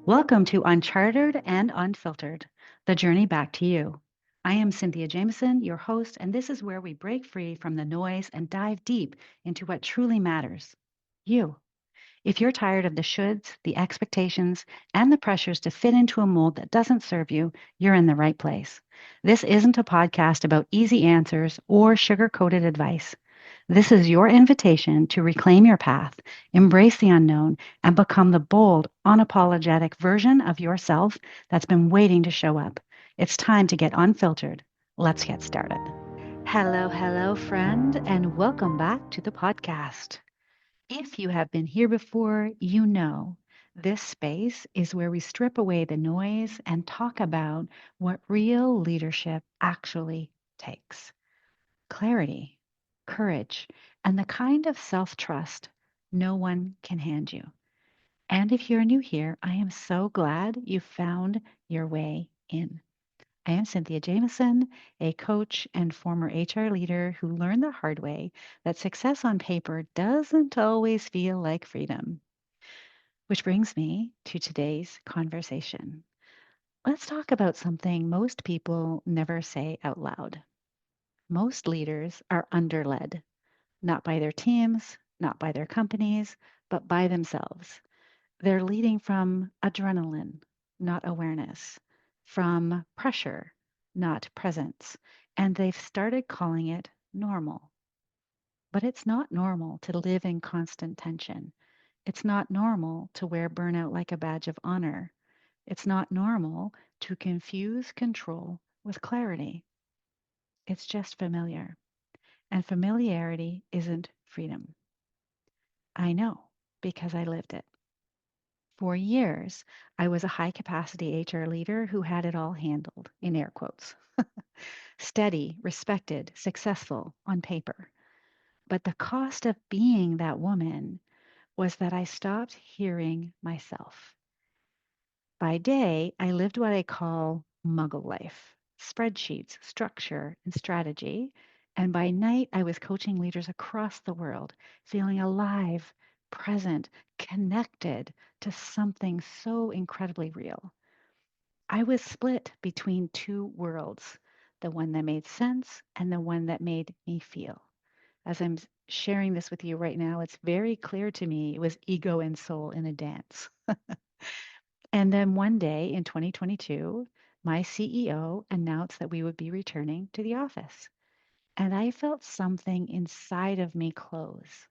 Welcome to Uncharted and Unfiltered, the journey back to you. I am Cynthia Jameson, your host, and this is where we break free from the noise and dive deep into what truly matters you. If you're tired of the shoulds, the expectations, and the pressures to fit into a mold that doesn't serve you, you're in the right place. This isn't a podcast about easy answers or sugar coated advice. This is your invitation to reclaim your path, embrace the unknown, and become the bold, unapologetic version of yourself that's been waiting to show up. It's time to get unfiltered. Let's get started. Hello, hello, friend, and welcome back to the podcast. If you have been here before, you know this space is where we strip away the noise and talk about what real leadership actually takes: clarity, courage, and the kind of self trust no one can hand you. And if you're new here, I am so glad you found your way in. I am Cynthia Jameson, a coach and former HR leader who learned the hard way that success on paper doesn't always feel like freedom. Which brings me to today's conversation. Let's talk about something most people never say out loud. Most leaders are underled, not by their teams, not by their companies, but by themselves. They're leading from adrenaline, not awareness, from pressure, not presence, and they've started calling it normal. But it's not normal to live in constant tension. It's not normal to wear burnout like a badge of honor. It's not normal to confuse control with clarity. It's just familiar. And familiarity isn't freedom. I know because I lived it. For years, I was a high capacity HR leader who had it all handled, in air quotes. Steady, respected, successful on paper. But the cost of being that woman was that I stopped hearing myself. By day, I lived what I call muggle life: spreadsheets, structure, and strategy. And by night, I was coaching leaders across the world, feeling alive, present, connected to something so incredibly real. I was split between two worlds: the one that made sense and the one that made me feel. As I'm sharing this with you right now, it's very clear to me it was ego and soul in a dance. And then one day in 2022, my CEO announced that we would be returning to the office. And I felt something inside of me close.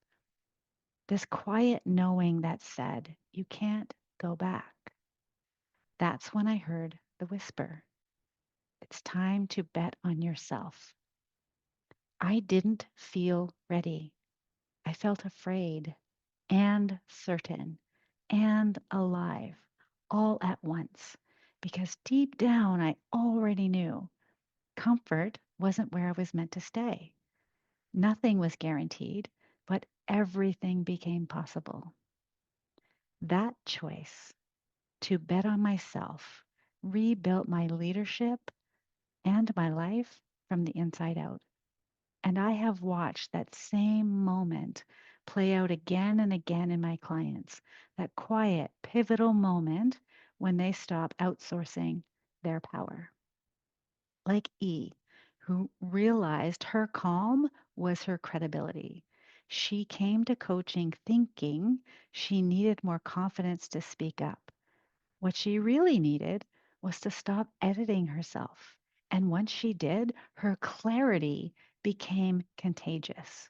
This quiet knowing that said, you can't go back. That's when I heard the whisper: it's time to bet on yourself. I didn't feel ready. I felt afraid and certain and alive all at once, because deep down I already knew comfort wasn't where I was meant to stay. Nothing was guaranteed, but everything became possible. That choice to bet on myself rebuilt my leadership and my life from the inside out. And I have watched that same moment play out again and again in my clients, that quiet, pivotal moment when they stop outsourcing their power. Like E, who realized her calm was her credibility. She came to coaching thinking she needed more confidence to speak up. What she really needed was to stop editing herself. And once she did, her clarity became contagious.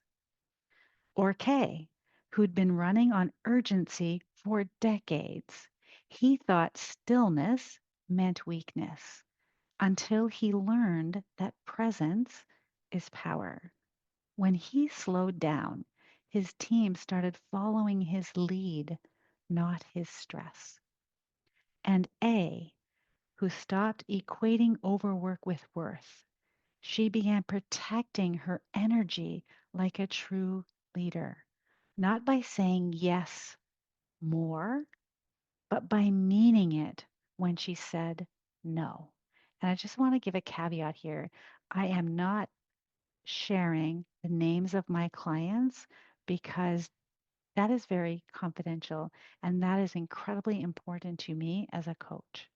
Or Kay, who'd been running on urgency for decades. He thought stillness meant weakness until he learned that presence is power. When he slowed down, his team started following his lead, not his stress. And A, who stopped equating overwork with worth. She began protecting her energy like a true leader, not by saying yes more, but by meaning it when she said no. And I just want to give a caveat here. I am not sharing the names of my clients because That is very confidential, and that is incredibly important to me as a coach.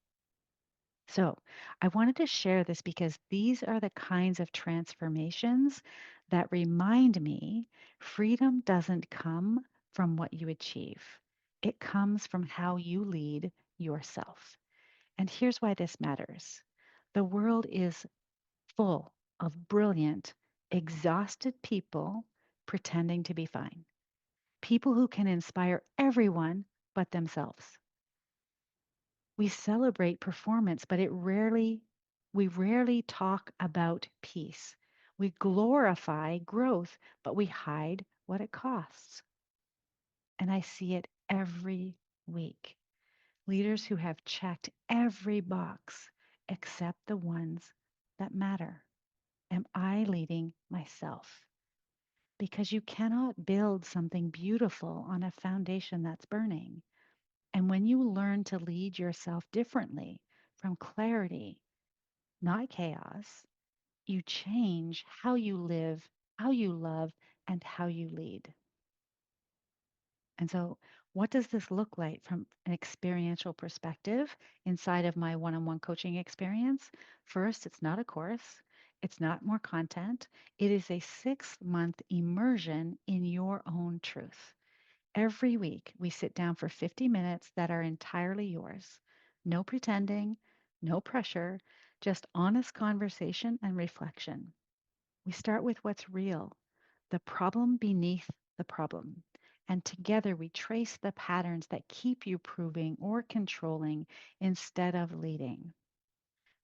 So, I wanted to share this because these are the kinds of transformations that remind me freedom doesn't come from what you achieve, it comes from how you lead yourself. And here's why this matters: the world is full of brilliant, exhausted people pretending to be fine, people who can inspire everyone but themselves. We celebrate performance, but we rarely talk about peace. We glorify growth, but we hide what it costs. And I see it every week. Leaders who have checked every box except the ones that matter. Am I leading myself? Because you cannot build something beautiful on a foundation that's burning. And when you learn to lead yourself differently from clarity, not chaos, you change how you live, how you love, and how you lead. And so, what does this look like from an experiential perspective inside of my one on one coaching experience? First, it's not a course, it's not more content. It is a 6-month immersion in your own truth. Every week, we sit down for 50 minutes that are entirely yours. No pretending, no pressure, just honest conversation and reflection. We start with what's real, the problem beneath the problem. And together we trace the patterns that keep you proving or controlling instead of leading.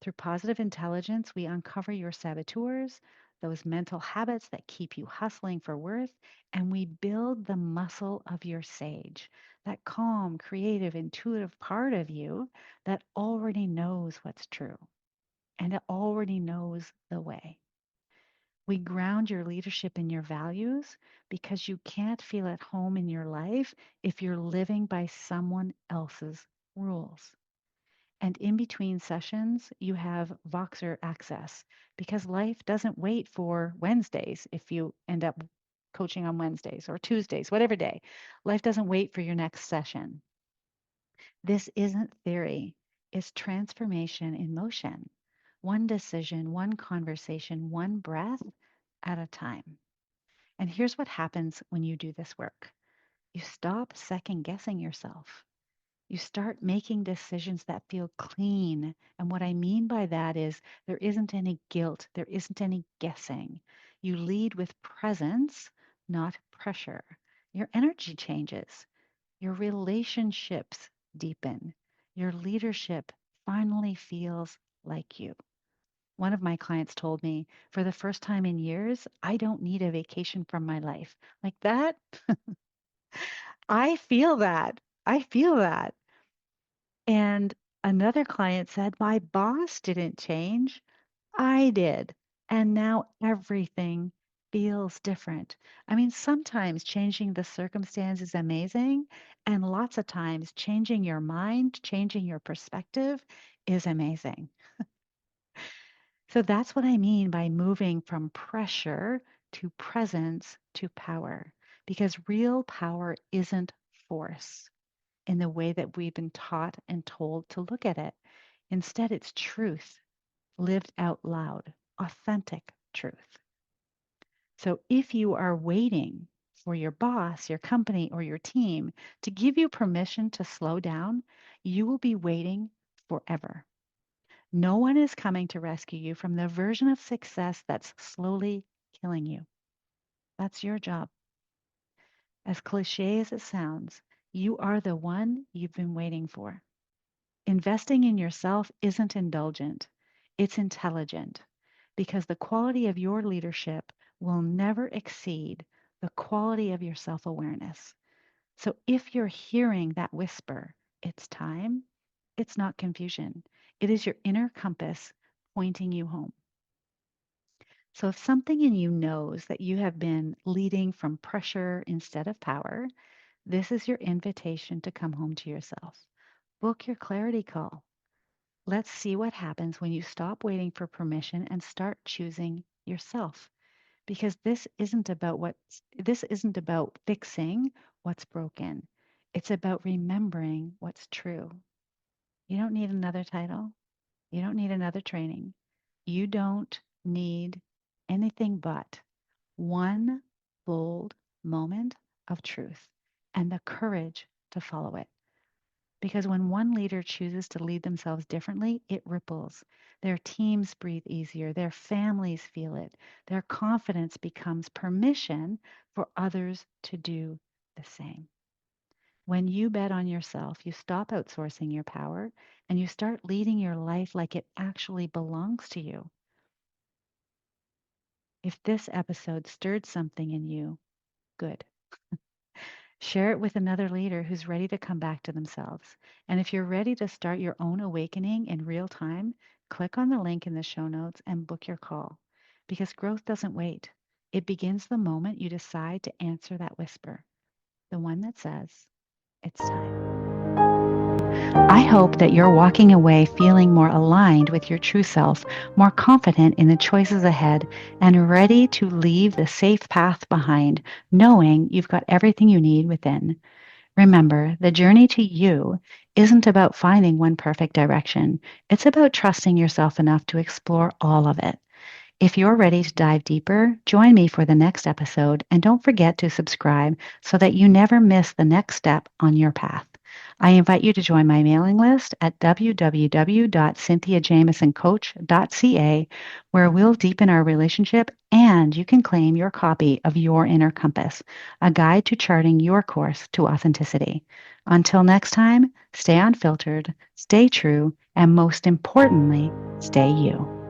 Through positive intelligence, we uncover your saboteurs, those mental habits that keep you hustling for worth, and we build the muscle of your sage, that calm, creative, intuitive part of you that already knows what's true and it already knows the way. We ground your leadership in your values because you can't feel at home in your life if you're living by someone else's rules. And in between sessions, you have Voxer access because life doesn't wait for Wednesdays if you end up coaching on Wednesdays or Tuesdays, whatever day. Life doesn't wait for your next session. This isn't theory, it's transformation in motion. One decision, one conversation, one breath at a time. And here's what happens when you do this work: you stop second guessing yourself. You start making decisions that feel clean. And what I mean by that is there isn't any guilt, there isn't any guessing. You lead with presence, not pressure. Your energy changes, your relationships deepen, your leadership finally feels like you. One of my clients told me, for the first time in years, I don't need a vacation from my life. Like that, I feel that. I feel that. And another client said, my boss didn't change. I did. And now everything feels different. I mean, sometimes changing the circumstance is amazing. And lots of times changing your mind, changing your perspective is amazing. So that's what I mean by moving from pressure to presence to power. Because real power isn't force in the way that we've been taught and told to look at it. Instead, it's truth lived out loud, authentic truth. So if you are waiting for your boss, your company, or your team to give you permission to slow down, you will be waiting forever. No one is coming to rescue you from the version of success that's slowly killing you. That's your job. As cliche as it sounds, you are the one you've been waiting for. Investing in yourself isn't indulgent, it's intelligent, because the quality of your leadership will never exceed the quality of your self awareness. So if you're hearing that whisper, it's time, it's not confusion. It is your inner compass pointing you home. So if something in you knows that you have been leading from pressure instead of power, this is your invitation to come home to yourself. Book your clarity call. Let's see what happens when you stop waiting for permission and start choosing yourself. Because this isn't about fixing what's broken. It's about remembering what's true. You don't need another title. You don't need another training. You don't need anything but one bold moment of truth and the courage to follow it. Because when one leader chooses to lead themselves differently, it ripples. Their teams breathe easier, their families feel it, their confidence becomes permission for others to do the same. When you bet on yourself, you stop outsourcing your power and you start leading your life like it actually belongs to you. If this episode stirred something in you, good. Share it with another leader who's ready to come back to themselves. And if you're ready to start your own awakening in real time, click on the link in the show notes and book your call. Because growth doesn't wait. It begins the moment you decide to answer that whisper, the one that says, it's time. I hope that you're walking away feeling more aligned with your true self, more confident in the choices ahead, and ready to leave the safe path behind, knowing you've got everything you need within. Remember, the journey to you isn't about finding one perfect direction. It's about trusting yourself enough to explore all of it. If you're ready to dive deeper, join me for the next episode and don't forget to subscribe so that you never miss the next step on your path. I invite you to join my mailing list at www.cynthiajamesoncoach.ca, where we'll deepen our relationship and you can claim your copy of Your Inner Compass, a guide to charting your course to authenticity. Until next time, stay unfiltered, stay true, and most importantly, stay you.